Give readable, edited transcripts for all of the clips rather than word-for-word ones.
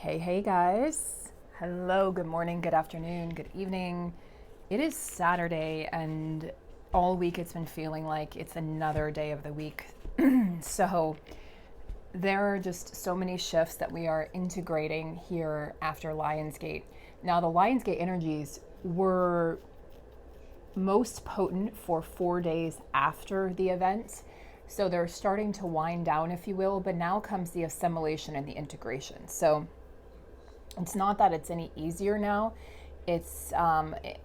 Hey guys. Hello, good morning, good afternoon, good evening. It is Saturday and all week it's been feeling like it's another day of the week. So there are just so many shifts that we are integrating here after Lionsgate. Now, the Lionsgate energies were most potent for 4 days after the event. So they're starting to wind down, if you will, but now comes the assimilation and the integration. So it's not that it's any easier now. It's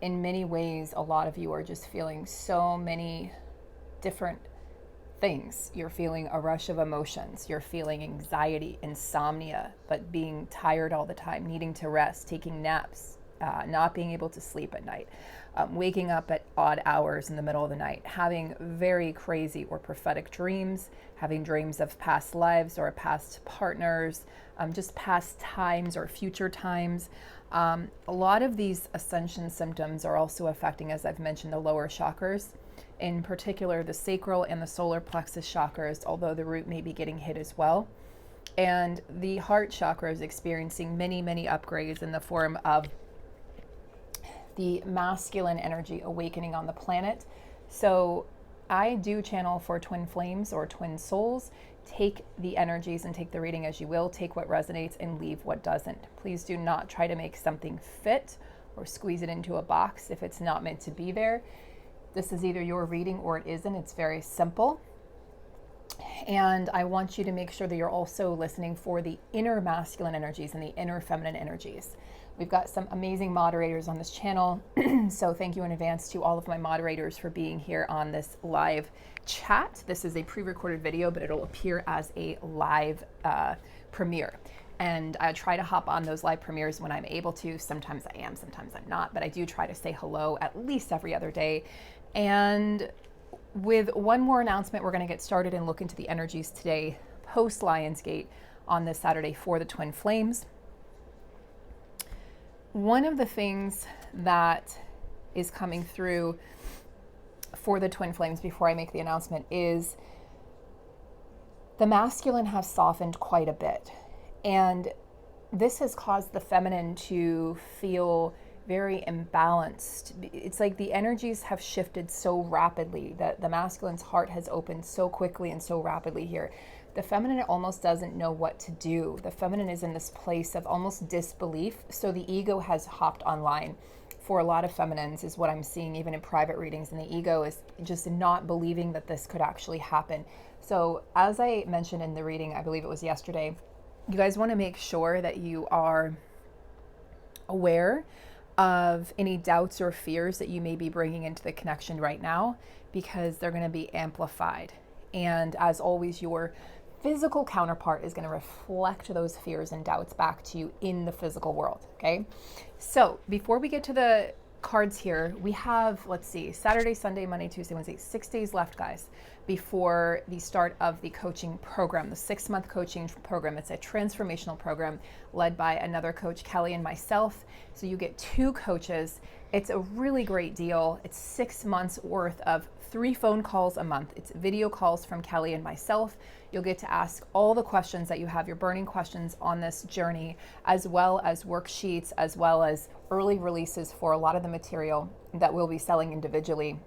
in many ways, a lot of you are just feeling so many different things. You're feeling a rush of emotions. You're feeling anxiety, insomnia, but being tired all the time, needing to rest, taking naps, not being able to sleep at night, waking up at odd hours in the middle of the night, having very crazy or prophetic dreams, having dreams of past lives or past partners, just past times or future times. A lot of these ascension symptoms are also affecting, as I've mentioned, the lower chakras, in particular the sacral and the solar plexus chakras, although the root may be getting hit as well. And the heart chakra is experiencing many, many upgrades in the form of the masculine energy awakening on the planet. So I do channel for twin flames or twin souls. Take the energies and take the reading as you will. Take what resonates and leave what doesn't. Please do not try to make something fit or squeeze it into a box if it's not meant to be there. This is either your reading or it isn't. It's very simple. And I want you to make sure that you're also listening for the inner masculine energies and the inner feminine energies. We've got some amazing moderators on this channel. So thank you in advance to all of my moderators for being here on this live chat. This is a pre-recorded video, but it'll appear as a live premiere. And I try to hop on those live premieres when I'm able to. Sometimes I am, sometimes I'm not, but I do try to say hello at least every other day. And with one more announcement, we're going to get started and look into the energies today, post-Lionsgate on this Saturday for the Twin Flames. One of the things that is coming through for the Twin Flames before I make the announcement is the masculine has softened quite a bit. And this has caused the feminine to feel very imbalanced. It's like the energies have shifted so rapidly that the masculine's heart has opened so quickly and so rapidly here. The feminine almost doesn't know what to do. The feminine is in this place of almost disbelief. So the ego has hopped online for a lot of feminines is what I'm seeing even in private readings. And the ego is just not believing that this could actually happen. So as I mentioned in the reading, I believe it was yesterday, you guys want to make sure that you are aware of any doubts or fears that you may be bringing into the connection right now, because they're going to be amplified. And as always, your physical counterpart is going to reflect those fears and doubts back to you in the physical world. Okay. So before we get to the cards here, we have, let's see, Saturday, Sunday, Monday, Tuesday, Wednesday, 6 days left, guys, before the start of the coaching program, the 6-month coaching program. It's a transformational program led by another coach, Kelly, and myself. So you get 2 coaches. It's a really great deal. It's 6 months worth of 3 phone calls a month. It's video calls from Kelly and myself. You'll get to ask all the questions that you have, your burning questions on this journey, as well as worksheets, as well as early releases for a lot of the material that we'll be selling individually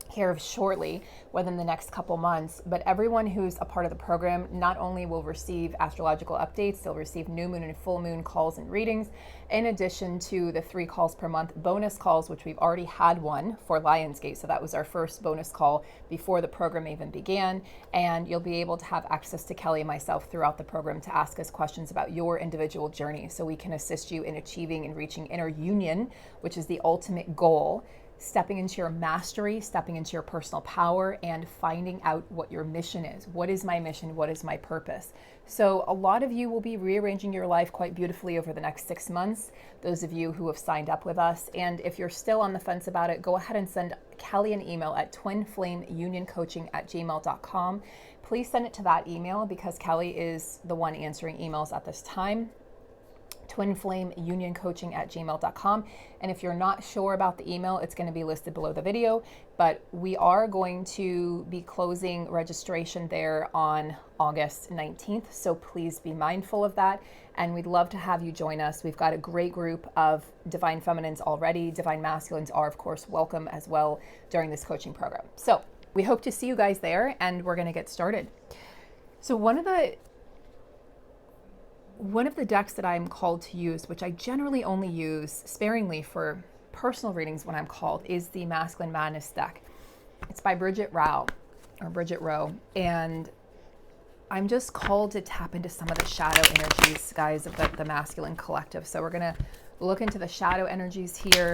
here shortly within the next couple months. But everyone who's a part of the program not only will receive astrological updates, they'll receive new moon and full moon calls and readings, in addition to the 3 calls per month bonus calls, which we've already had one for Lionsgate. So that was our first bonus call before the program even began. And you'll be able to have access to Kelly and myself throughout the program to ask us questions about your individual journey, so we can assist you in achieving and reaching inner union, which is the ultimate goal. Stepping into your mastery, stepping into your personal power, and finding out what your mission is. What is my mission? What is my purpose? So a lot of you will be rearranging your life quite beautifully over the next 6 months, those of you who have signed up with us. And if you're still on the fence about it, go ahead and send Kelly an email at twinflameunioncoaching@gmail.com. Please send it to that email because Kelly is the one answering emails at this time. twinflameunioncoaching@gmail.com. And if you're not sure about the email, it's going to be listed below the video, but we are going to be closing registration there on August 19th. So please be mindful of that. And we'd love to have you join us. We've got a great group of divine feminines already. Divine masculines are, of course, welcome as well during this coaching program. So we hope to see you guys there, and we're going to get started. So one of the decks that I'm called to use, which I generally only use sparingly for personal readings when I'm called, is the Masculine Madness deck. It's by Bridget Rowe, and I'm just called to tap into some of the shadow energies, guys, of the masculine collective. So we're going to look into the shadow energies here.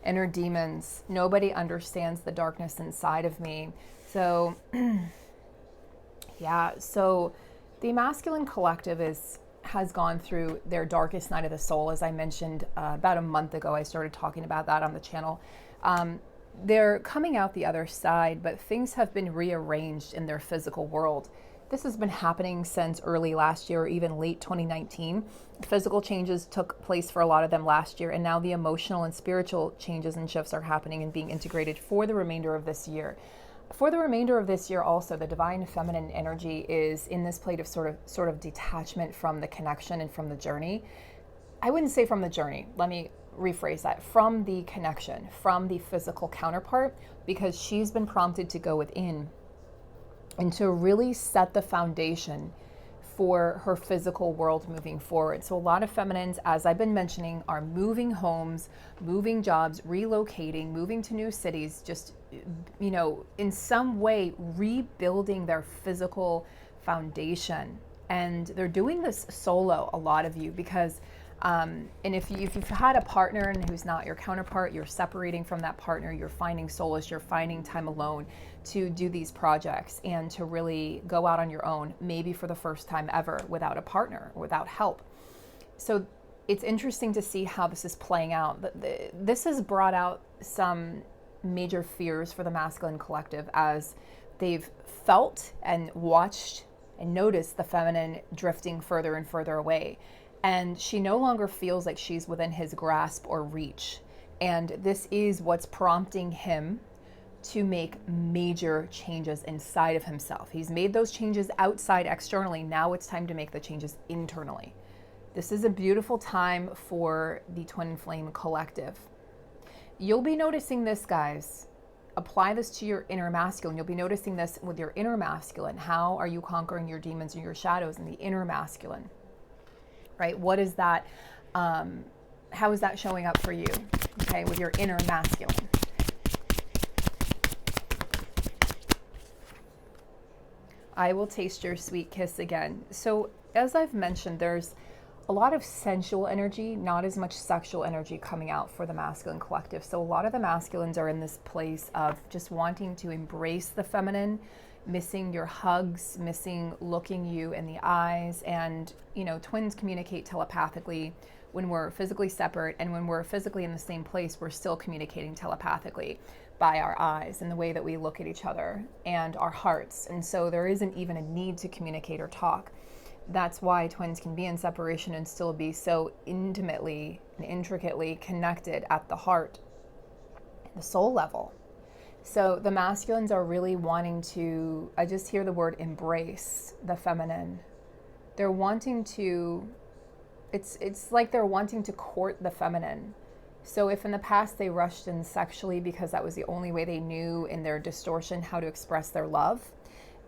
Inner demons. Nobody understands the darkness inside of me. So yeah, so the masculine collective has gone through their darkest night of the soul. As I mentioned about a month ago, I started talking about that on the channel. They're coming out the other side, but things have been rearranged in their physical world. This has been happening since early last year, or even late 2019. Physical changes took place for a lot of them last year, and now the emotional and spiritual changes and shifts are happening and being integrated for the remainder of this year. For the remainder of this year also, the divine feminine energy is in this plate of sort of detachment from the connection and from the journey. I wouldn't say from the journey. Let me rephrase that. From the connection, from the physical counterpart, because she's been prompted to go within and to really set the foundation for her physical world moving forward. So a lot of feminines, as I've been mentioning, are moving homes, moving jobs, relocating, moving to new cities, just, you know, in some way rebuilding their physical foundation. And they're doing this solo, a lot of you, because and if you've had a partner and who's not your counterpart, you're separating from that partner, you're finding solace, you're finding time alone to do these projects and to really go out on your own, maybe for the first time ever, without a partner, without help. So it's interesting to see how this is playing out. This has brought out some major fears for the masculine collective as they've felt and watched and noticed the feminine drifting further and further away. And she no longer feels like she's within his grasp or reach. And this is what's prompting him to make major changes inside of himself. He's made those changes outside externally. Now it's time to make the changes internally. This is a beautiful time for the Twin Flame collective. You'll be noticing this, guys. Apply this to your inner masculine. You'll be noticing this with your inner masculine. How are you conquering your demons and your shadows in the inner masculine? Right? What is that? How is that showing up for you? Okay, with your inner masculine. I will taste your sweet kiss again. So as I've mentioned, there's a lot of sensual energy, not as much sexual energy coming out for the masculine collective. So a lot of the masculines are in this place of just wanting to embrace the feminine, missing your hugs, missing looking you in the eyes. And, you know, twins communicate telepathically when we're physically separate, and when we're physically in the same place, we're still communicating telepathically by our eyes and the way that we look at each other and our hearts. And so there isn't even a need to communicate or talk. That's why twins can be in separation and still be so intimately and intricately connected at the heart, the soul level. So the masculines are really wanting to, I just hear the word embrace the feminine. They're wanting to, it's like they're wanting to court the feminine. So if in the past they rushed in sexually because that was the only way they knew in their distortion how to express their love,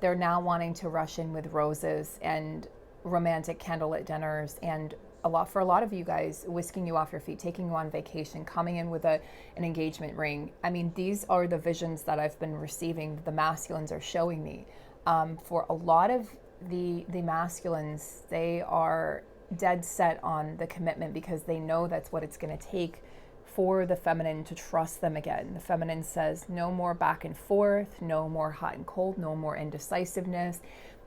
they're now wanting to rush in with roses and romantic candlelit dinners, and for a lot of you guys, whisking you off your feet, taking you on vacation, coming in with an engagement ring. I mean, these are the visions that I've been receiving, the masculines are showing me. For a lot of the masculines, they are dead set on the commitment because they know that's what it's going to take for the feminine to trust them again. The feminine says, no more back and forth, no more hot and cold, no more indecisiveness.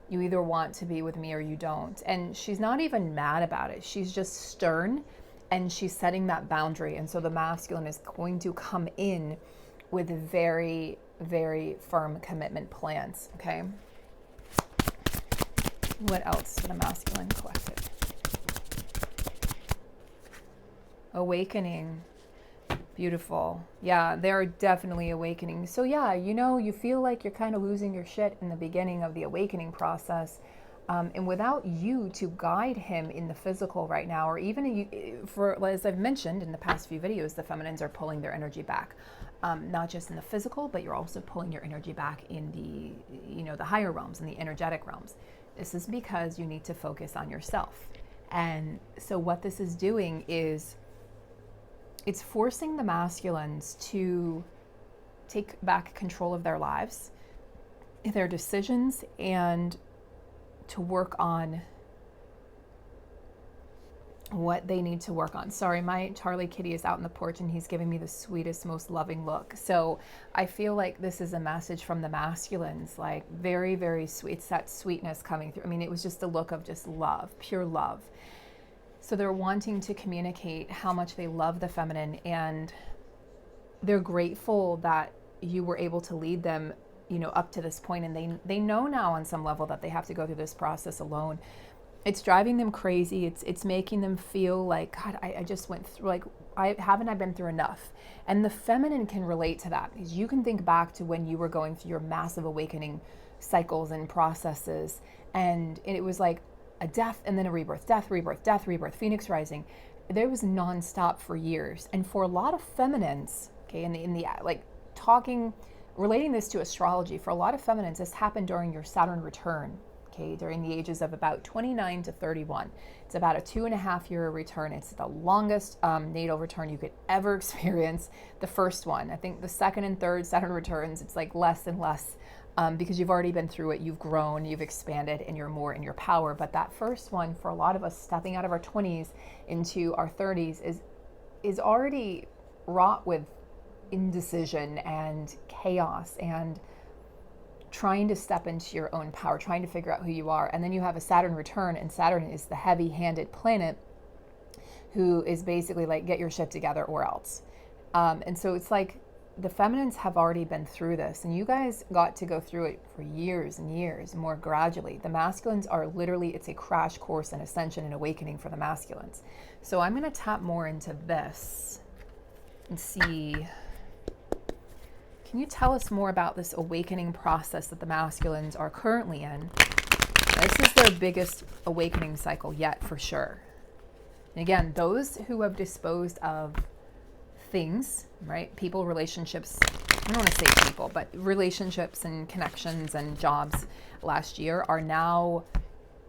You either want to be with me or you don't. And she's not even mad about it. She's just stern, and she's setting that boundary. And so the masculine is going to come in with very, very firm commitment plans, okay? What else for the masculine collective? Awakening. Beautiful. Yeah, they're definitely awakening. So yeah, you know, you feel like you're kind of losing your shit in the beginning of the awakening process. And without you to guide him in the physical right now, or even as I've mentioned in the past few videos, the feminines are pulling their energy back, not just in the physical, but you're also pulling your energy back in the, you know, the higher realms, in the energetic realms. This is because you need to focus on yourself. And so what this is doing is it's forcing the masculines to take back control of their lives, their decisions, and to work on what they need to work on. Sorry, my Charlie kitty is out in the porch and he's giving me the sweetest, most loving look. So I feel like this is a message from the masculines, like very, very sweet. It's that sweetness coming through. I mean, it was just a look of just love, pure love. So they're wanting to communicate how much they love the feminine, and they're grateful that you were able to lead them, you know, up to this point. And they know now on some level that they have to go through this process alone. It's driving them crazy. It's making them feel like, God, I just went through, like, haven't I been through enough? And the feminine can relate to that, because you can think back to when you were going through your massive awakening cycles and processes, and it was like a death and then a rebirth, death, rebirth, death, rebirth, phoenix rising. There was nonstop for years. And for a lot of feminines, okay, in the like relating this to astrology, for a lot of feminines, this happened during your Saturn return, okay, during the ages of about 29 to 31. It's about a 2.5 year return. It's the longest natal return you could ever experience. The first one, I think the second and third Saturn returns, it's like less and less, because you've already been through it, you've grown, you've expanded, and you're more in your power. But that first one, for a lot of us stepping out of our 20s into our 30s, is already wrought with indecision and chaos and trying to step into your own power, trying to figure out who you are. And then you have a Saturn return, and Saturn is the heavy-handed planet who is basically like, get your shit together or else. And so it's like, the feminines have already been through this, and you guys got to go through it for years and years, more gradually. The masculines are literally, it's a crash course in ascension and awakening for the masculines. So I'm going to tap more into this and see, can you tell us more about this awakening process that the masculines are currently in? This is their biggest awakening cycle yet, for sure. And again, those who have disposed of things, right? People, relationships, I don't want to say people, but relationships and connections and jobs last year are now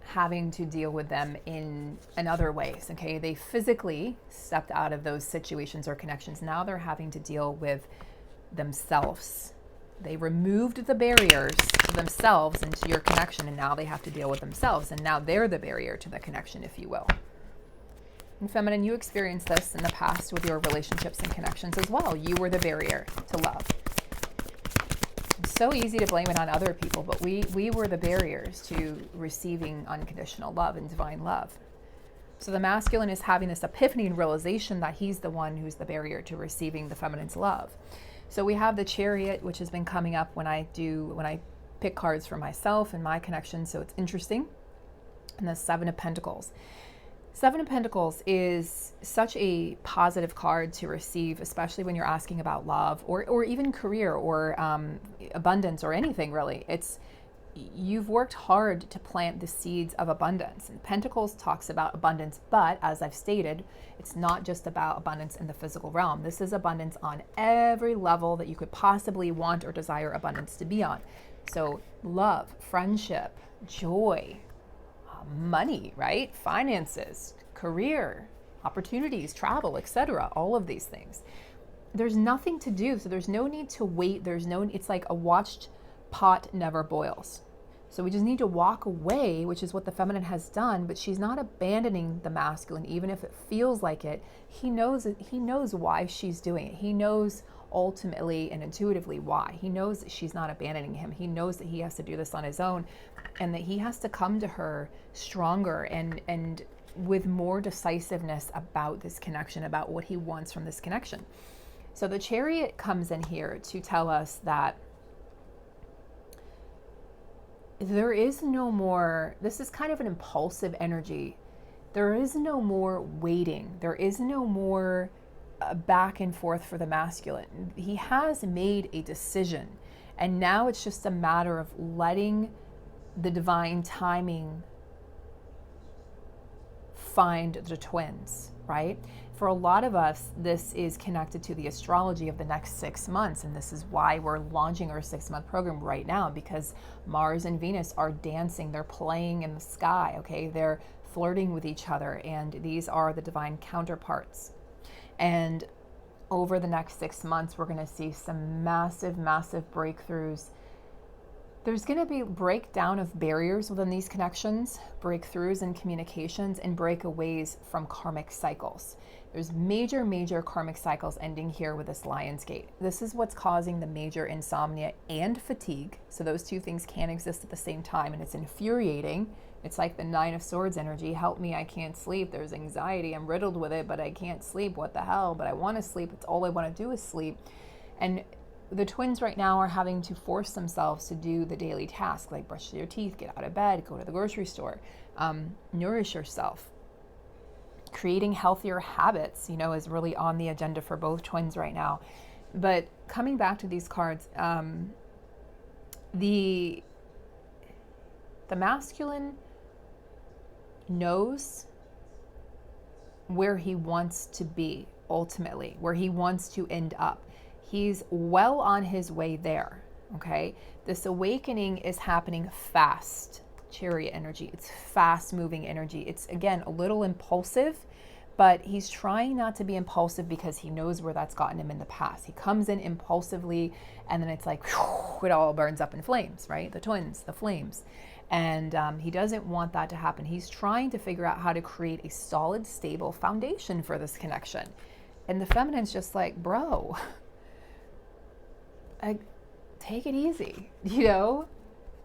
having to deal with them in other ways, okay? They physically stepped out of those situations or connections. Now they're having to deal with themselves. They removed the barriers to themselves and to your connection, and now they have to deal with themselves, and now they're the barrier to the connection, if you will. And feminine, you experienced this in the past with your relationships and connections as well. You were the barrier to love. It's so easy to blame it on other people, but we were the barriers to receiving unconditional love and divine love. So the masculine is having this epiphany and realization that he's the one who's the barrier to receiving the feminine's love. So we have the Chariot, which has been coming up when I pick cards for myself and my connections, so it's interesting. And the Seven of Pentacles. Seven of Pentacles is such a positive card to receive, especially when you're asking about love or even career or abundance or anything really. You've worked hard to plant the seeds of abundance. And Pentacles talks about abundance, but as I've stated, it's not just about abundance in the physical realm. This is abundance on every level that you could possibly want or desire abundance to be on. So love, friendship, joy, money, right? Finances, career, opportunities, travel, etc. All of these things. There's nothing to do, so there's no need to wait. It's like a watched pot never boils. So we just need to walk away, which is what the feminine has done, but she's not abandoning the masculine, even if it feels like it. He knows why she's doing it. He knows ultimately and intuitively why. He knows that she's not abandoning him. He knows that he has to do this on his own, and that he has to come to her stronger and with more decisiveness about this connection, about what he wants from this connection. So the Chariot comes in here to tell us that there is no more, this is kind of an impulsive energy. There is no more waiting. There is no more back and forth for the masculine. He has made a decision, and now it's just a matter of letting the divine timing find the twins, right? For a lot of us, this is connected to the astrology of the next 6 months. And this is why we're launching our 6-month program right now, because Mars and Venus are dancing. They're playing in the sky, okay? They're flirting with each other. And these are the divine counterparts. And over the next 6 months, we're going to see some massive, massive breakthroughs. There's going to be breakdown of barriers within these connections, breakthroughs in communications, and breakaways from karmic cycles. There's major, major karmic cycles ending here with this Lionsgate. This is what's causing the major insomnia and fatigue. So those two things can't exist at the same time, and it's infuriating. It's like the 9 of Swords energy. Help me, I can't sleep. There's anxiety. I'm riddled with it, but I can't sleep. What the hell? But I want to sleep. It's all I want to do is sleep. And the twins right now are having to force themselves to do the daily task, like brush your teeth, get out of bed, go to the grocery store, nourish yourself. Creating healthier habits, is really on the agenda for both twins right now. But coming back to these cards, the masculine knows where he wants to be ultimately, where he wants to end up. He's well on his way there, okay? This awakening is happening fast. Chariot energy. It's fast-moving energy. It's, again, a little impulsive, but he's trying not to be impulsive because he knows where that's gotten him in the past. He comes in impulsively, and then it's like, whew, it all burns up in flames, right? The twins, the flames. And he doesn't want that to happen. He's trying to figure out how to create a solid, stable foundation for this connection. And the feminine's just like, bro, take it easy,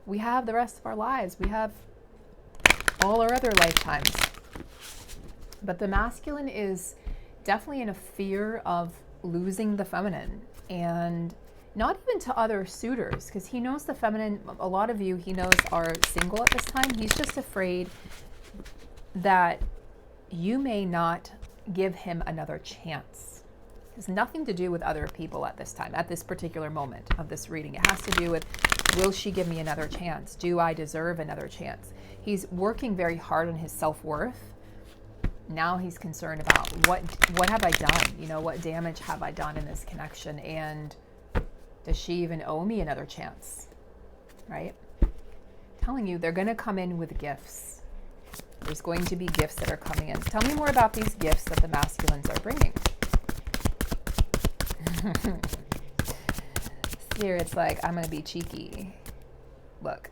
we have the rest of our lives. We have all our other lifetimes. But the masculine is definitely in a fear of losing the feminine, and not even to other suitors, because he knows the feminine, a lot of you he knows are single at this time. He's just afraid that you may not give him another chance. It has nothing to do with other people at this time, at this particular moment of this reading. It has to do with, will she give me another chance? Do I deserve another chance? He's working very hard on his self-worth. Now he's concerned about what have I done? What damage have I done in this connection? And does she even owe me another chance? Right? I'm telling you, they're going to come in with gifts. There's going to be gifts that are coming in. Tell me more about these gifts that the masculines are bringing. Here it's like, I'm going to be cheeky. Look.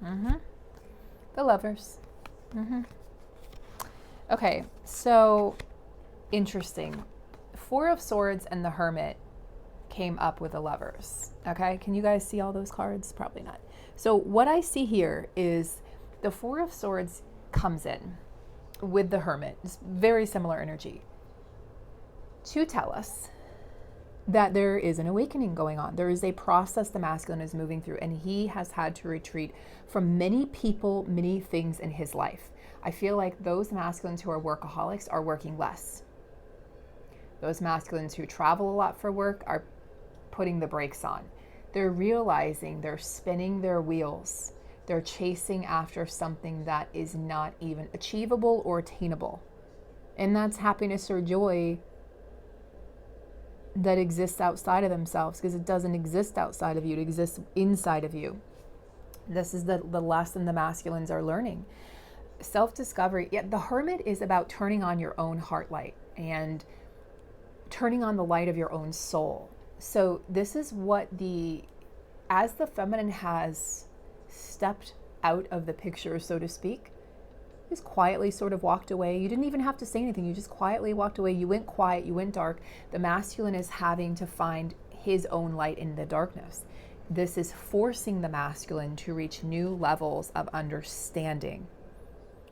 The Lovers. Okay, so interesting. 4 of Swords and the Hermit came up with the Lovers. Okay, can you guys see all those cards? Probably not. So what I see here is the 4 of Swords comes in with the Hermit. It's very similar energy to tell us that there is an awakening going on. There is a process the masculine is moving through, and he has had to retreat from many people, many things in his life. I feel like those masculines who are workaholics are working less. Those masculines who travel a lot for work are putting the brakes on. They're realizing they're spinning their wheels. They're chasing after something that is not even achievable or attainable. And that's happiness or joy that exists outside of themselves, because it doesn't exist outside of you. It exists inside of you. This is the lesson the masculines are learning. Self-discovery. Yeah, the Hermit is about turning on your own heart light and turning on the light of your own soul. So this is what as the feminine has stepped out of the picture, so to speak, just quietly sort of walked away. You didn't even have to say anything. You just quietly walked away. You went quiet. You went dark. The masculine is having to find his own light in the darkness. This is forcing the masculine to reach new levels of understanding.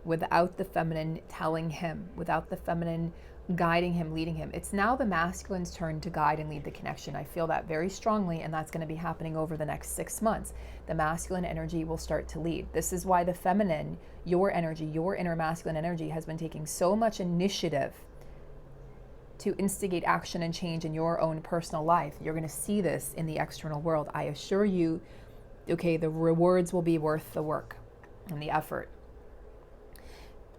without the feminine telling him, without the feminine guiding him, leading him. It's now the masculine's turn to guide and lead the connection. I feel that very strongly, and that's going to be happening over the next 6 months. The masculine energy will start to lead. This is why the feminine, your energy, your inner masculine energy, has been taking so much initiative to instigate action and change in your own personal life. You're going to see this in the external world. I assure you, okay, the rewards will be worth the work and the effort.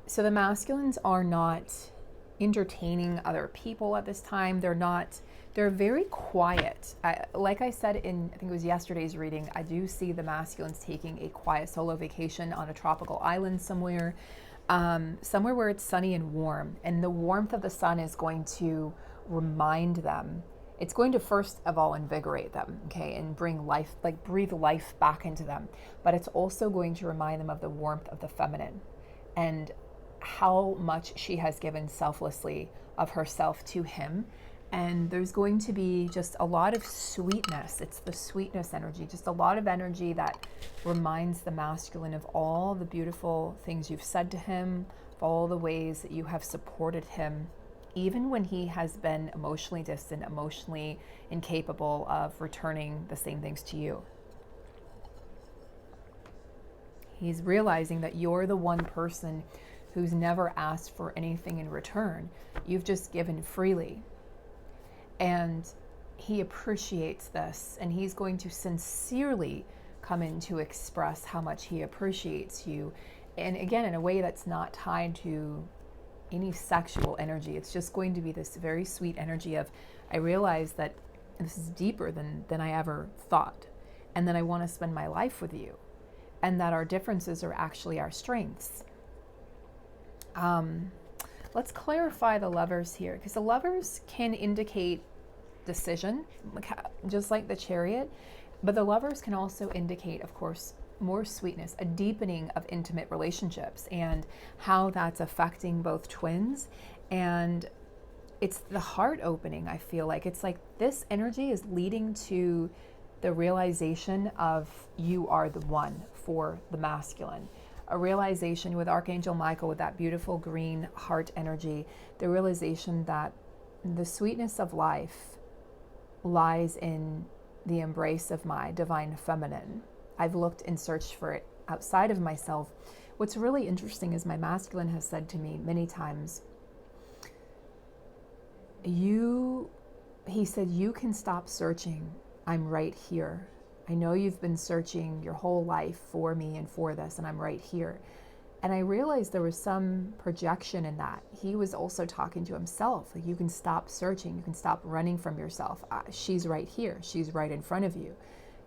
So the masculines are not entertaining other people at this time. They're very quiet. Like I said in, I think it was yesterday's reading, I do see the masculines taking a quiet solo vacation on a tropical island somewhere, somewhere where it's sunny and warm. And the warmth of the sun is going to remind them. It's going to first of all invigorate them, okay, and bring life, like breathe life back into them. But it's also going to remind them of the warmth of the feminine and how much she has given selflessly of herself to him. And there's going to be just a lot of sweetness. It's the sweetness energy, just a lot of energy that reminds the masculine of all the beautiful things you've said to him, of all the ways that you have supported him, even when he has been emotionally distant, emotionally incapable of returning the same things to you. He's realizing that you're the one person who's never asked for anything in return. You've just given freely. And he appreciates this, and he's going to sincerely come in to express how much he appreciates you. And again, in a way that's not tied to any sexual energy. It's just going to be this very sweet energy of, I realize that this is deeper than I ever thought. And that I want to spend my life with you. And that our differences are actually our strengths. Let's clarify the Lovers here, because the Lovers can indicate decision, just like the Chariot, but the Lovers can also indicate, of course, more sweetness, a deepening of intimate relationships, and how that's affecting both twins. And it's the heart opening. I feel like it's like this energy is leading to the realization of you are the one for the masculine. A realization with Archangel Michael, with that beautiful green heart energy, the realization that the sweetness of life lies in the embrace of my divine feminine. I've looked and searched for it outside of myself. What's really interesting is my masculine has said to me many times, he said, you can stop searching. I'm right here. I know you've been searching your whole life for me and for this, and I'm right here. And I realized there was some projection in that. He was also talking to himself. Like, you can stop searching. You can stop running from yourself. She's right here. She's right in front of you.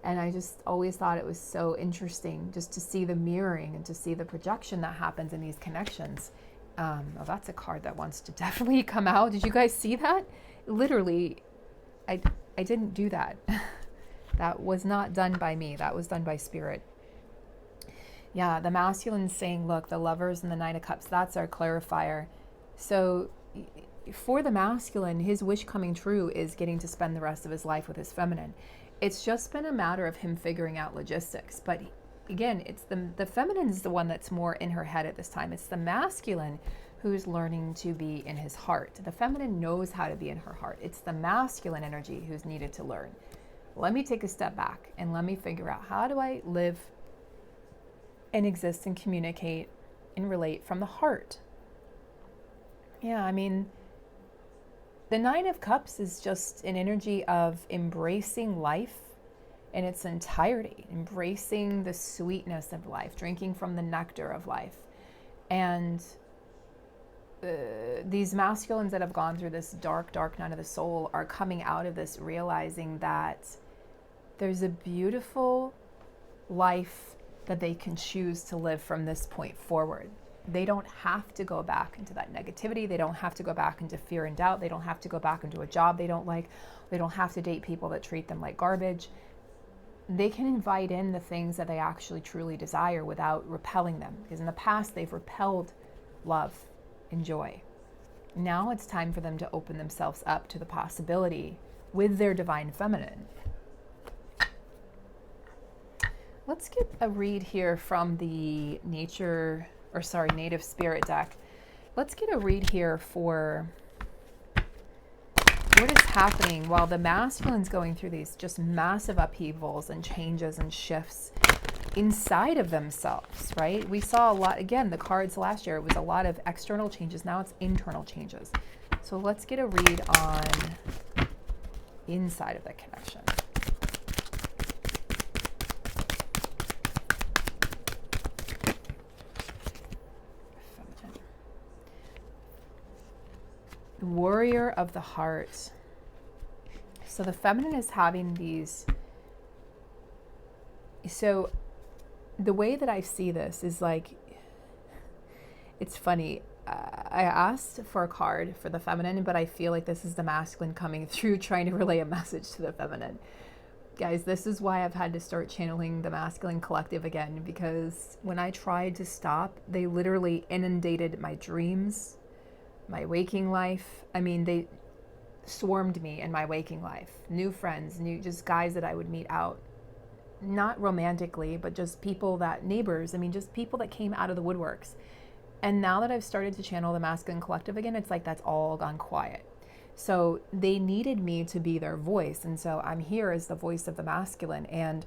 And I just always thought it was so interesting just to see the mirroring and to see the projection that happens in these connections. Oh, that's a card that wants to definitely come out. Did you guys see that? Literally, I didn't do that. That was not done by me. That was done by Spirit. Yeah, the masculine saying, look, the Lovers and the Nine of Cups, that's our clarifier. So for the masculine, his wish coming true is getting to spend the rest of his life with his feminine. It's just been a matter of him figuring out logistics. But again, it's the feminine is the one that's more in her head at this time. It's the masculine who's learning to be in his heart. The feminine knows how to be in her heart. It's the masculine energy who's needed to learn. Let me take a step back and let me figure out, how do I live and exist and communicate and relate from the heart? Yeah, I mean, the Nine of Cups is just an energy of embracing life in its entirety, embracing the sweetness of life, drinking from the nectar of life. And these masculines that have gone through this dark, dark night of the soul are coming out of this realizing that there's a beautiful life that they can choose to live from this point forward. They don't have to go back into that negativity. They don't have to go back into fear and doubt. They don't have to go back into a job they don't like. They don't have to date people that treat them like garbage. They can invite in the things that they actually truly desire without repelling them. Because in the past, they've repelled love and joy. Now it's time for them to open themselves up to the possibility with their divine feminine. Let's get a read here from the native spirit deck. Let's get a read here for what is happening while the masculine's going through these just massive upheavals and changes and shifts inside of themselves, right? We saw a lot, again, the cards last year, it was a lot of external changes. Now it's internal changes. So let's get a read on inside of the connection. Feminine. The warrior of the heart. So the feminine is having these. So the way that I see this is like, it's funny. I asked for a card for the feminine, but I feel like this is the masculine coming through trying to relay a message to the feminine. Guys, this is why I've had to start channeling the masculine collective again, because when I tried to stop, they literally inundated my dreams, my waking life. I mean, they swarmed me in my waking life. New friends, just guys that I would meet out. Not romantically, but just people neighbors, just people that came out of the woodworks. And now that I've started to channel the masculine collective again, it's like that's all gone quiet. So they needed me to be their voice. And so I'm here as the voice of the masculine. And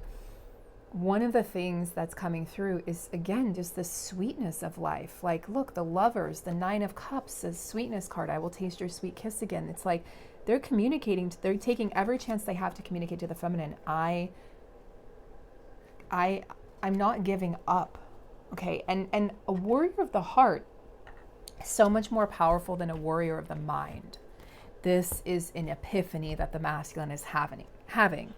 one of the things that's coming through is, again, just the sweetness of life. Like, look, the lovers, the 9 of Cups, the sweetness card, I will taste your sweet kiss again. It's like they're communicating, they're taking every chance they have to communicate to the feminine. I'm not giving up. Okay, and a warrior of the heart is so much more powerful than a warrior of the mind. This is an epiphany that the masculine is having.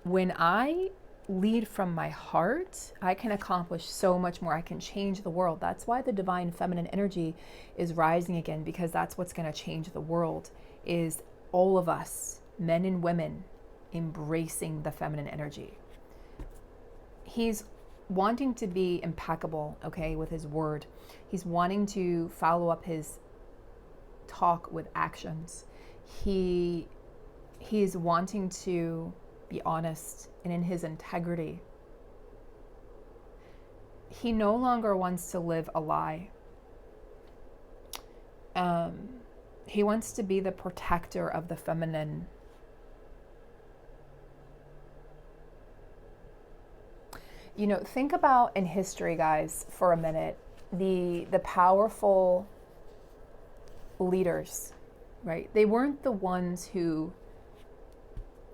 When I lead from my heart, I can accomplish so much more. I can change the world. That's why the divine feminine energy is rising again, because that's what's going to change the world, is all of us, men and women, embracing the feminine energy. He's wanting to be impeccable, okay, with his word. He's wanting to follow up his talk with actions. He's wanting to be honest and in his integrity. He no longer wants to live a lie. He wants to be the protector of the feminine. Think about in history, guys, for a minute, the powerful leaders, right? They weren't the ones who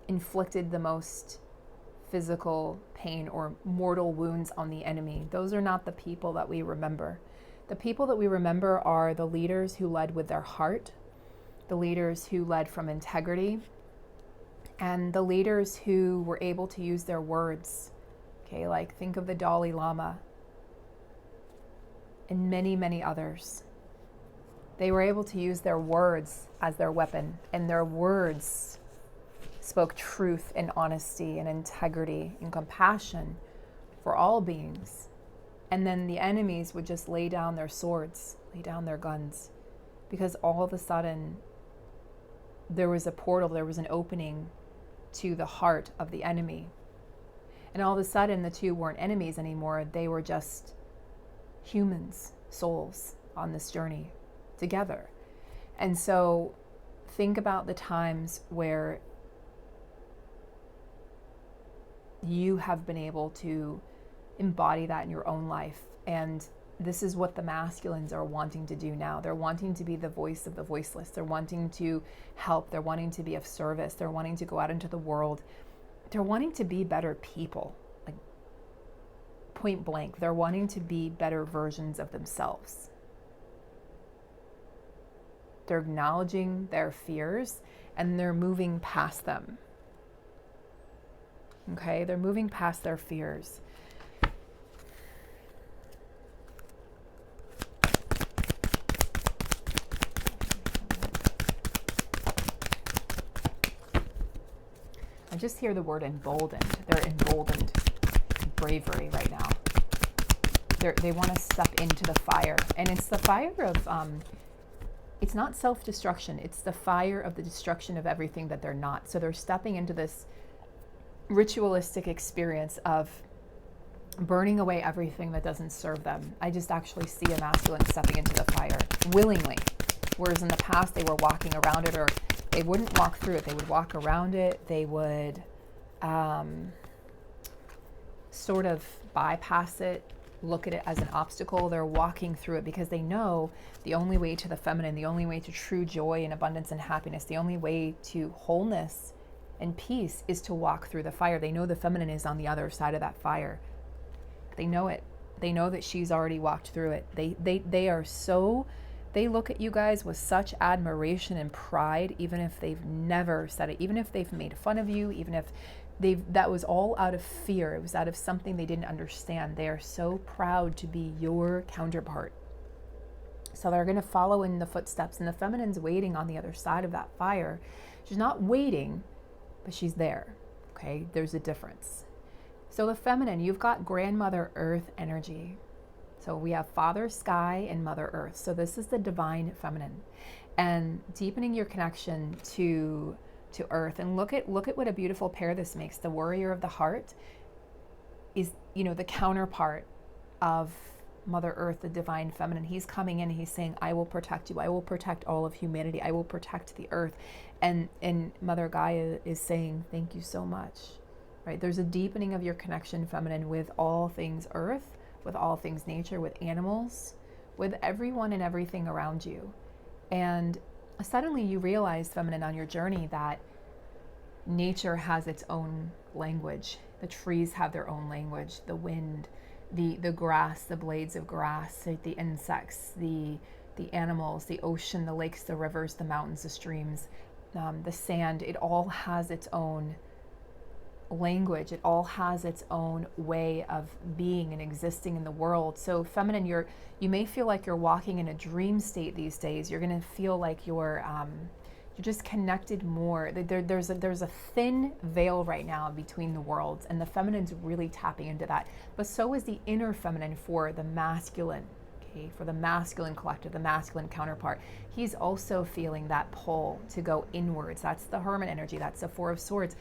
inflicted the most physical pain or mortal wounds on the enemy. Those are not the people that we remember. The people that we remember are the leaders who led with their heart, the leaders who led from integrity, and the leaders who were able to use their words. Okay, like think of the Dalai Lama and many, many others. They were able to use their words as their weapon, and their words spoke truth and honesty and integrity and compassion for all beings. And then the enemies would just lay down their swords, lay down their guns, because all of a sudden there was a portal, there was an opening to the heart of the enemy. And all of a sudden, the two weren't enemies anymore. They were just humans, souls on this journey together. And so think about the times where you have been able to embody that in your own life. And this is what the masculines are wanting to do now. They're wanting to be the voice of the voiceless. They're wanting to help. They're wanting to be of service. They're wanting to go out into the world. They're wanting to be better people, like point blank. They're wanting to be better versions of themselves. They're acknowledging their fears and they're moving past them. Okay, they're moving past their fears. I just hear the word emboldened. They're emboldened. Bravery right now. They want to step into the fire. And it's the fire of, it's not self-destruction. It's the fire of the destruction of everything that they're not. So they're stepping into this ritualistic experience of burning away everything that doesn't serve them. I just actually see a masculine stepping into the fire willingly. Whereas in the past, they were walking around it, or they wouldn't walk through it. They would walk around it. They would sort of bypass it, look at it as an obstacle. They're walking through it because they know the only way to the feminine, the only way to true joy and abundance and happiness, the only way to wholeness and peace is to walk through the fire. They know the feminine is on the other side of that fire. They know it. They know that she's already walked through it. They are so, they look at you guys with such admiration and pride, even if they've never said it, even if they've made fun of you, even if that was all out of fear. It was out of something they didn't understand. They are so proud to be your counterpart. So they're going to follow in the footsteps, and the feminine's waiting on the other side of that fire. She's not waiting, but she's there. Okay, there's a difference. So the feminine, you've got grandmother earth energy. So we have Father Sky and Mother Earth. So this is the divine feminine, and deepening your connection to Earth. And look at what a beautiful pair this makes. The warrior of the heart is, the counterpart of Mother Earth, the divine feminine. He's coming in, he's saying, I will protect you. I will protect all of humanity. I will protect the earth. And Mother Gaia is saying, thank you so much. Right? There's a deepening of your connection, feminine, with all things earth, with all things nature, with animals, with everyone and everything around you. And suddenly you realize, feminine, on your journey that nature has its own language. The trees have their own language. The wind, the grass, the blades of grass, the insects, the animals, the ocean, the lakes, the rivers, the mountains, the streams, the sand. It all has its own language. It all has its own way of being and existing in the world. So feminine, you may feel like you're walking in a dream state these days. You're going to feel like you're just connected more. There's a thin veil right now between the worlds, and the feminine's really tapping into that. But so is the inner feminine for the masculine. Okay, for the masculine collective, the masculine counterpart. He's also feeling that pull to go inwards. That's the Hermit energy. That's the Four of Swords,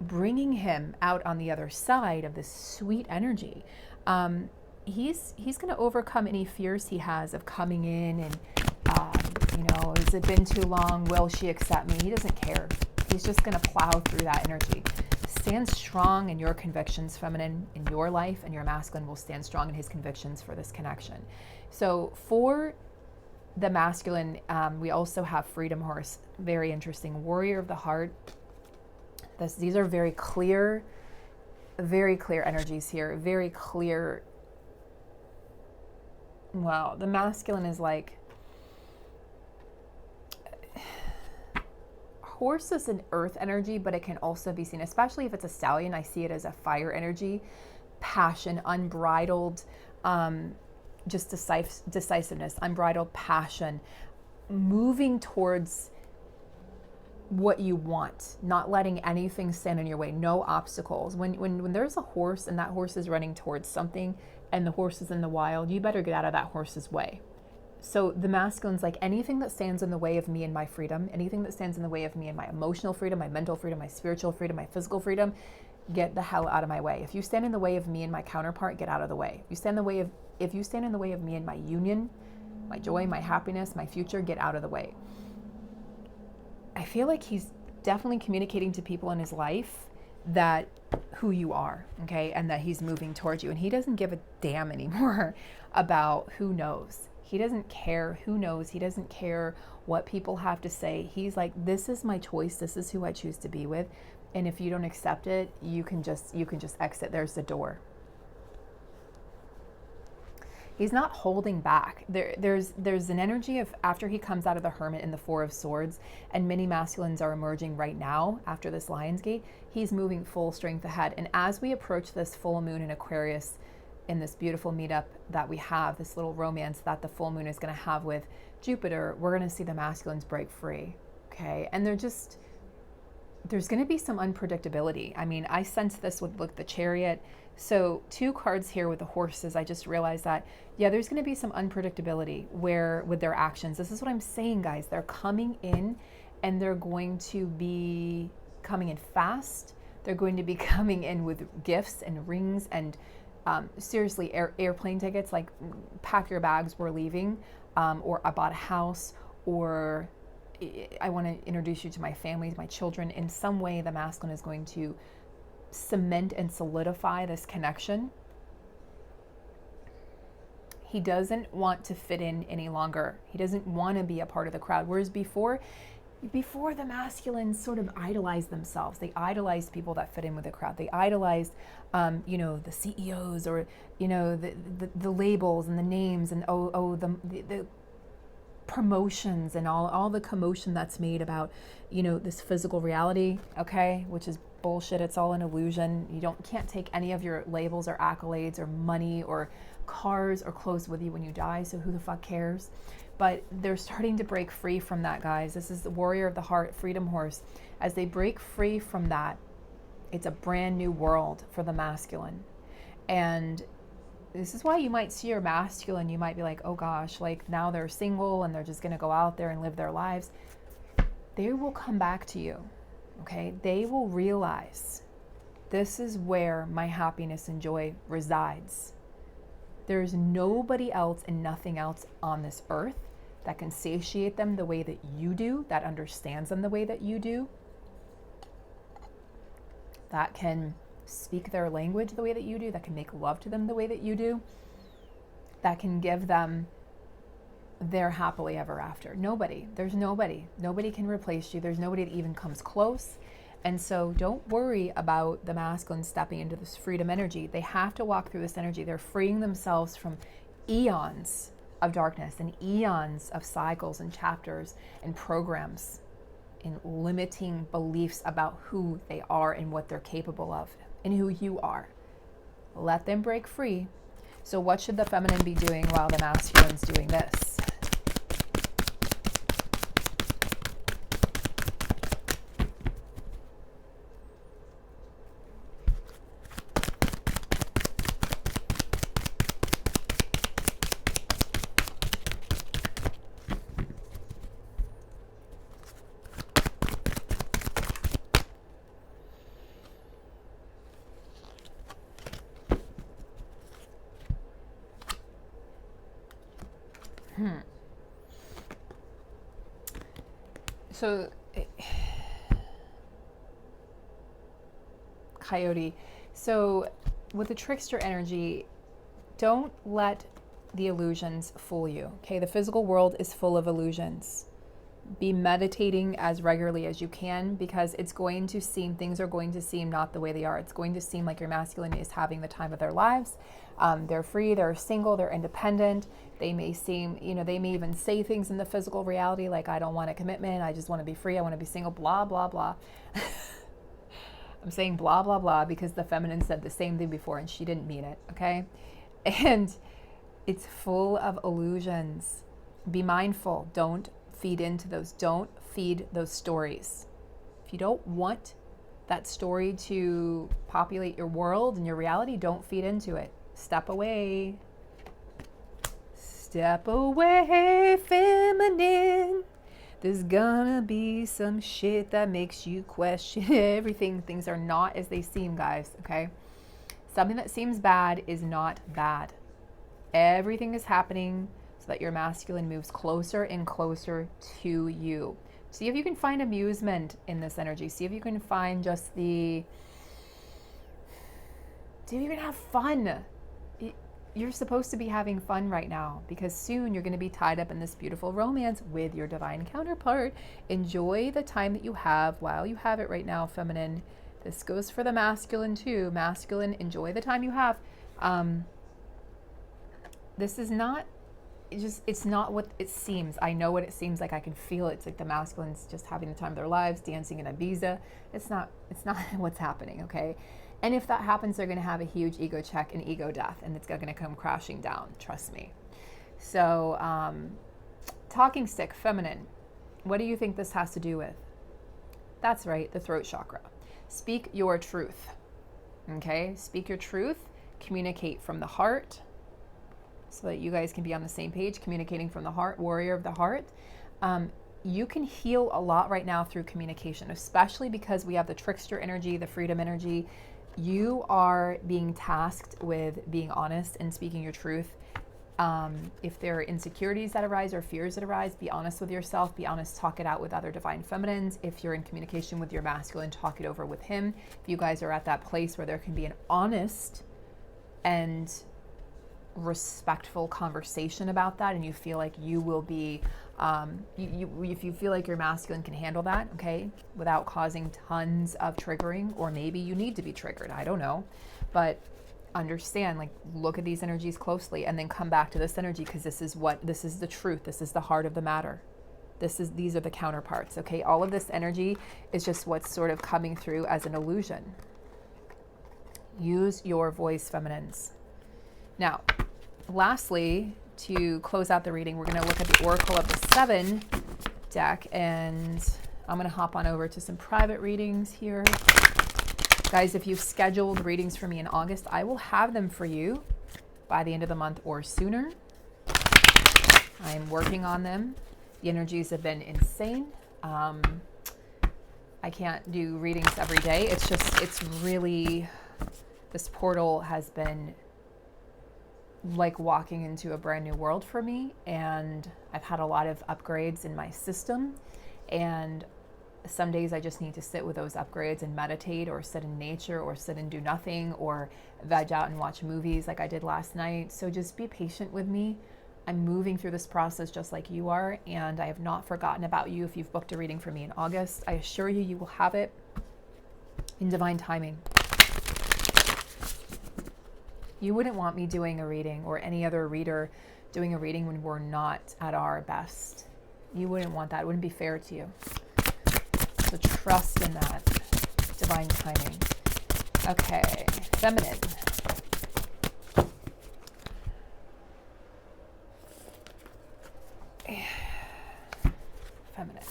bringing him out on the other side of this sweet energy. He's going to overcome any fears he has of coming in and, has it been too long? Will she accept me? He doesn't care. He's just going to plow through that energy. Stand strong in your convictions, feminine, in your life, and your masculine will stand strong in his convictions for this connection. So for the masculine, we also have Freedom Horse. Very interesting. Warrior of the heart. These are very clear energies here. Very clear. Wow. The masculine is like, horse is an earth energy, but it can also be seen, especially if it's a stallion, I see it as a fire energy, passion, unbridled, just decisiveness, unbridled passion, moving towards what you want, not letting anything stand in your way, no obstacles. When there's a horse and that horse is running towards something and the horse is in the wild, you better get out of that horse's way. So the masculine's like, anything that stands in the way of me and my freedom, anything that stands in the way of me and my emotional freedom, my mental freedom, my spiritual freedom, my physical freedom, get the hell out of my way. If you stand in the way of me and my counterpart, get out of the way. If you stand in the way of me and my union, my joy, my happiness, my future, get out of the way. I feel like he's definitely communicating to people in his life that who you are, okay, and that he's moving towards you. And he doesn't give a damn anymore about who knows. He doesn't care who knows. He doesn't care what people have to say. He's like, this is my choice. This is who I choose to be with. And if you don't accept it, you can just exit. There's the door. He's not holding back. There's an energy of, after he comes out of the Hermit in the Four of Swords, and many masculines are emerging right now after this Lionsgate, he's moving full strength ahead. And as we approach this full moon in Aquarius, in this beautiful meetup that we have, this little romance that the full moon is going to have with Jupiter, we're going to see the masculines break free. Okay. And there's going to be some unpredictability. I mean, I sense this with the Chariot. So 2 cards here with the horses. I just realized that, yeah, there's going to be some unpredictability with their actions. This is what I'm saying, guys. They're coming in and they're going to be coming in fast. They're going to be coming in with gifts and rings and Seriously, airplane tickets, like pack your bags, we're leaving, or I bought a house, or I want to introduce you to my family, my children. In some way, the masculine is going to cement and solidify this connection. He doesn't want to fit in any longer. He doesn't want to be a part of the crowd. Whereas before the masculines sort of idolized themselves. They idolized people that fit in with the crowd. They idolized, the CEOs, or, the labels and the names, and the promotions and all the commotion that's made about, this physical reality, okay, which is bullshit. It's all an illusion. You can't take any of your labels or accolades or money or cars or clothes with you when you die, so who the fuck cares? But they're starting to break free from that, guys. This is the warrior of the heart, freedom horse. As they break free from that, it's a brand new world for the masculine. And this is why you might see your masculine, you might be like, oh gosh, like now they're single and they're just going to go out there and live their lives. They will come back to you, okay? They will realize this is where my happiness and joy resides. There's nobody else and nothing else on this earth that can satiate them the way that you do, that understands them the way that you do, that can speak their language the way that you do, that can make love to them the way that you do, that can give them their happily ever after. Nobody. There's nobody. Nobody can replace you. There's nobody that even comes close. And so don't worry about the masculine stepping into this freedom energy. They have to walk through this energy. They're freeing themselves from eons of darkness and eons of cycles and chapters and programs and limiting beliefs about who they are and what they're capable of and who you are. Let them break free. So what should the feminine be doing while the masculine's doing this? So, Coyote, so with the trickster energy, don't let the illusions fool you, okay? The physical world is full of illusions. Be meditating as regularly as you can, because things are going to seem not the way they are. It's going to seem like your masculine is having the time of their lives. They're free, they're single, they're independent. They may seem, they may even say things in the physical reality like, I don't want a commitment, I just want to be free, I want to be single, blah, blah, blah. I'm saying blah, blah, blah because the feminine said the same thing before and she didn't mean it, okay? And it's full of illusions. Be mindful. Don't feed into those. Don't feed those stories. If you don't want that story to populate your world and your reality, don't feed into it. Step away. Step away, feminine. There's gonna be some shit that makes you question everything. Things are not as they seem, guys, okay? Something that seems bad is not bad. Everything is happening so that your masculine moves closer and closer to you. See if you can find amusement in this energy. See if you can find see if you can have fun. You're supposed to be having fun right now because soon you're going to be tied up in this beautiful romance with your divine counterpart. Enjoy the time that you have while you have it right now, feminine. This goes for the masculine too. Masculine, enjoy the time you have. This is not, it's not what it seems. I know what it seems like. I can feel it. It's like the masculine's just having the time of their lives, dancing in Ibiza. It's not what's happening, okay? And if that happens, they're going to have a huge ego check and ego death, and it's going to come crashing down. Trust me. So, talking stick, feminine. What do you think this has to do with? That's right, the throat chakra. Speak your truth. Okay? Speak your truth. Communicate from the heart so that you guys can be on the same page. Communicating from the heart, warrior of the heart. You can heal a lot right now through communication, especially because we have the trickster energy, the freedom energy. You are being tasked with being honest and speaking your truth. If there are insecurities that arise or fears that arise, be honest with yourself, be honest, talk it out with other divine feminines. If you're in communication with your masculine, talk it over with him. If you guys are at that place where there can be an honest and respectful conversation about that, and you feel like you will be, if you feel like your masculine can handle that, okay, without causing tons of triggering, or maybe you need to be triggered, I don't know, but understand, like, look at these energies closely and then come back to this energy, because this is the truth, this is the heart of the matter, these are the counterparts, okay? All of this energy is just what's sort of coming through as an illusion. Use your voice, feminines. Now, lastly, to close out the reading, we're going to look at the Oracle of the Seven deck, and I'm going to hop on over to some private readings here. Guys, if you've scheduled readings for me in August, I will have them for you by the end of the month or sooner. I'm working on them. The energies have been insane. I can't do readings every day. It's really, this portal has been like walking into a brand new world for me, and I've had a lot of upgrades in my system, and some days I just need to sit with those upgrades and meditate, or sit in nature, or sit and do nothing, or veg out and watch movies like I did last night. So just be patient with me. I'm moving through this process just like you are, and I have not forgotten about you. If you've booked a reading for me in August, I assure you, you will have it in divine timing. You wouldn't want me doing a reading, or any other reader doing a reading, when we're not at our best. You wouldn't want that. It wouldn't be fair to you. So trust in that divine timing. Okay, feminine. Feminine.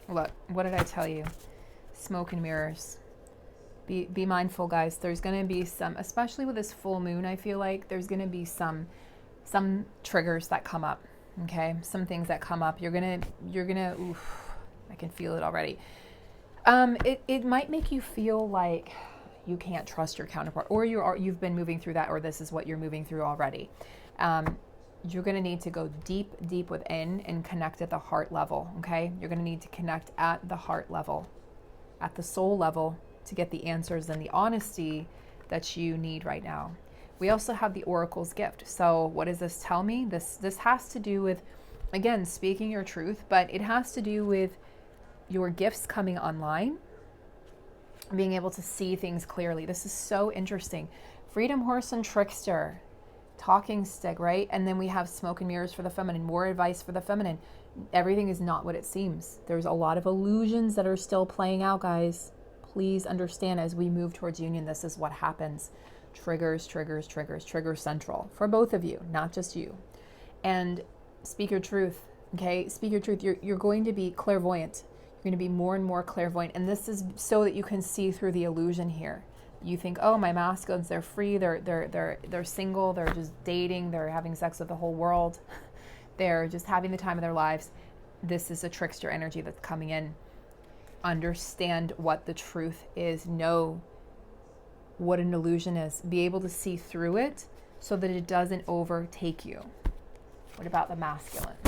Look, what did I tell you? Smoke and mirrors. Be mindful, guys. There's going to be some, especially with this full moon, I feel like there's going to be some triggers that come up. Okay, some things that come up. You're gonna. Oof, I can feel it already. It might make you feel like you can't trust your counterpart, or you've been moving through that, or this is what you're moving through already. You're going to need to go deep within and connect at the heart level, okay? You're going to need to connect at the heart level, at the soul level, to get the answers and the honesty that you need right now. We also have the Oracle's gift. So what does this tell me? This has to do with, again, speaking your truth, but it has to do with your gifts coming online, being able to see things clearly. This is so interesting. Freedom Horse and Trickster. Talking stick, right? And then we have smoke and mirrors for the feminine, more advice for the feminine. Everything is not what it seems. There's a lot of illusions that are still playing out, guys. Please understand, as we move towards union, this is what happens. Triggers central for both of you, not just you. And speak your truth, okay? Speak your truth. You're going to be clairvoyant. You're going to be more and more clairvoyant. And this is so that you can see through the illusion here. You think, oh, my masculines, they're free, they're single, they're just dating, they're having sex with the whole world, they're just having the time of their lives. This is a trickster energy that's coming in. Understand what the truth is. Know what an illusion is. Be able to see through it so that it doesn't overtake you. What about the masculines?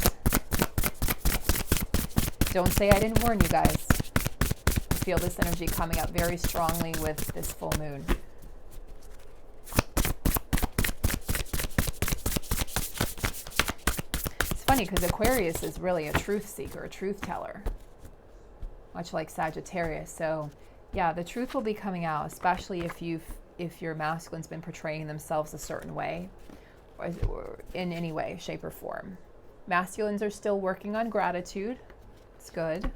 Don't say I didn't warn you, guys. Feel this energy coming up very strongly with this full moon. It's funny because Aquarius is really a truth seeker, a truth teller, much like Sagittarius. So yeah, the truth will be coming out, especially if your masculine's been portraying themselves a certain way, or in any way, shape, or form. Masculines are still working on gratitude. It's good.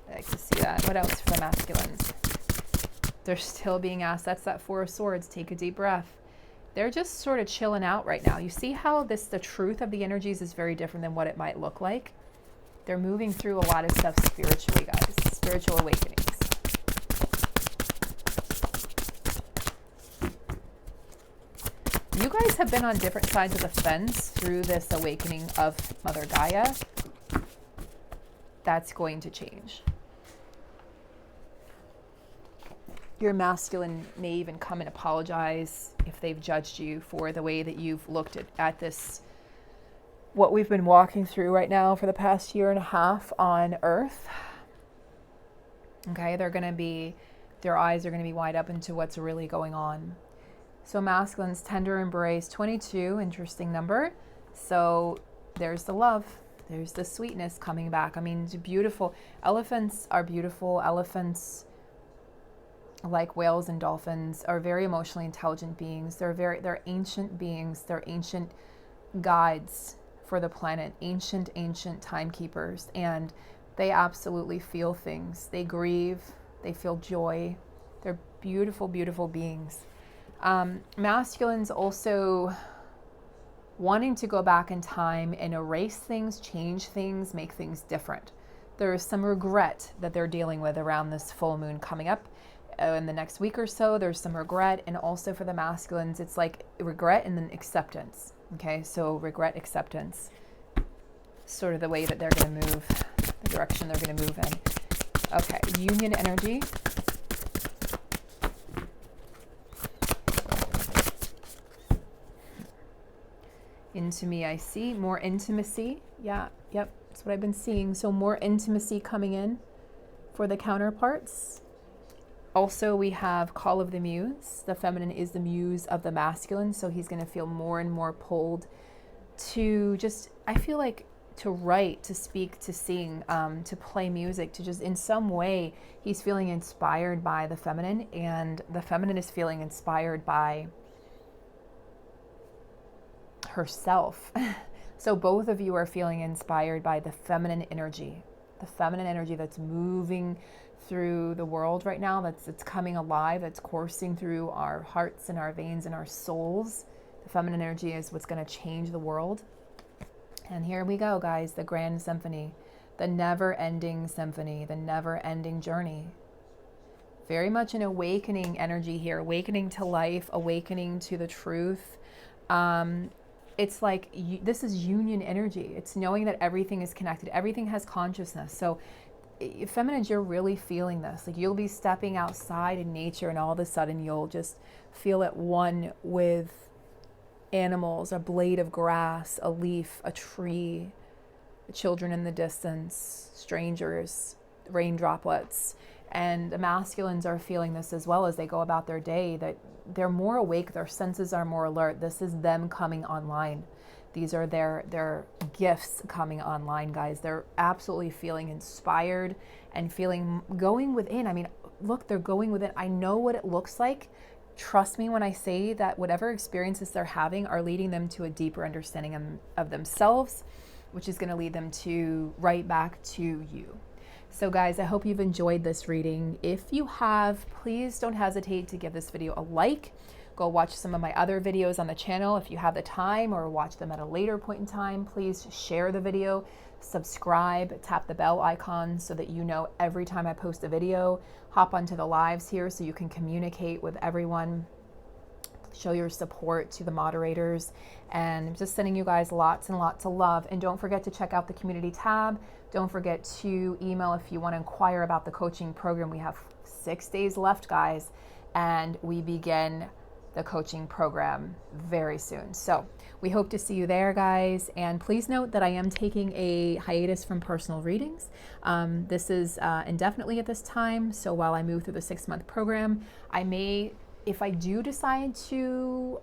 I like to see that. What else for the masculines? They're still being asked. That's that Four of Swords. Take a deep breath. They're just sort of chilling out right now. You see how the truth of the energies is very different than what it might look like? They're moving through a lot of stuff spiritually, guys. Spiritual awakenings. You guys have been on different sides of the fence through this awakening of Mother Gaia, that's going to change. Your masculine may even come and apologize if they've judged you for the way that you've looked at this, what we've been walking through right now for the past year and a half on Earth. Okay, their eyes are going to be wide up into what's really going on. So masculine's tender embrace, 22, interesting number. So there's the love. There's the sweetness coming back. I mean, it's beautiful. Elephants are beautiful. Elephants, like whales and dolphins, are very emotionally intelligent beings. They're ancient beings. They're ancient guides for the planet. Ancient timekeepers. And they absolutely feel things. They grieve. They feel joy. They're beautiful, beautiful beings. Masculines also wanting to go back in time and erase things, change things, make things different. There is some regret that they're dealing with around this full moon coming up in the next week or so. There's some regret, and also for the masculines, it's like regret and then acceptance. Okay, so regret, acceptance, sort of the way that they're going to move, the direction they're going to move in. Okay, union energy. Into me, I see more intimacy. Yeah, yep, that's what I've been seeing. So more intimacy coming in for the counterparts. Also, we have Call of the Muse. The feminine is the muse of the masculine, so he's going to feel more and more pulled to just, I feel like, to write, to speak, to sing, to play music, to just in some way, he's feeling inspired by the feminine, and the feminine is feeling inspired by herself. So both of you are feeling inspired by the feminine energy that's moving through the world right now, that's coming alive, that's coursing through our hearts and our veins and our souls. The feminine energy is what's going to change the world. And here we go, guys, the grand symphony, the never-ending symphony, the never-ending journey. Very much an awakening energy here, awakening to life, awakening to the truth. It's like this is union energy. It's knowing that everything is connected. Everything has consciousness. So feminines, you're really feeling this. Like you'll be stepping outside in nature and all of a sudden you'll just feel at one with animals, a blade of grass, a leaf, a tree, children in the distance, strangers, rain droplets. And the masculines are feeling this as well as they go about their day, that they're more awake, their senses are more alert. This is them coming online. These are their gifts coming online, guys. They're absolutely feeling inspired and feeling going within. I mean, look, they're going within. I know what it looks like. Trust me when I say that whatever experiences they're having are leading them to a deeper understanding of themselves, which is going to lead them to right back to you. So guys, I hope you've enjoyed this reading. If you have, please don't hesitate to give this video a like. Go watch some of my other videos on the channel if you have the time, or watch them at a later point in time. Please share the video, subscribe, tap the bell icon so that you know every time I post a video. Hop onto the lives here so you can communicate with everyone. Show your support to the moderators, and just sending you guys lots and lots of love. And don't forget to check out the community tab. Don't forget to email if you want to inquire about the coaching program. We have 6 days left, guys, and we begin the coaching program very soon. So we hope to see you there, guys. And please note that I am taking a hiatus from personal readings. This is indefinitely at this time. So while I move through the 6-month program, I may, if I do decide to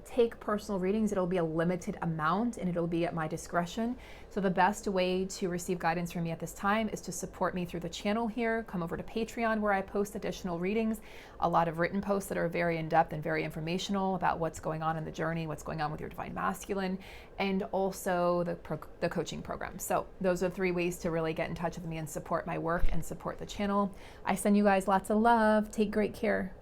take personal readings, it'll be a limited amount and it'll be at my discretion. So the best way to receive guidance from me at this time is to support me through the channel here. Come over to Patreon, where I post additional readings, a lot of written posts that are very in-depth and very informational about what's going on in the journey, what's going on with your divine masculine, and also the coaching program. So those are 3 ways to really get in touch with me and support my work and support the channel. I send you guys lots of love. Take great care.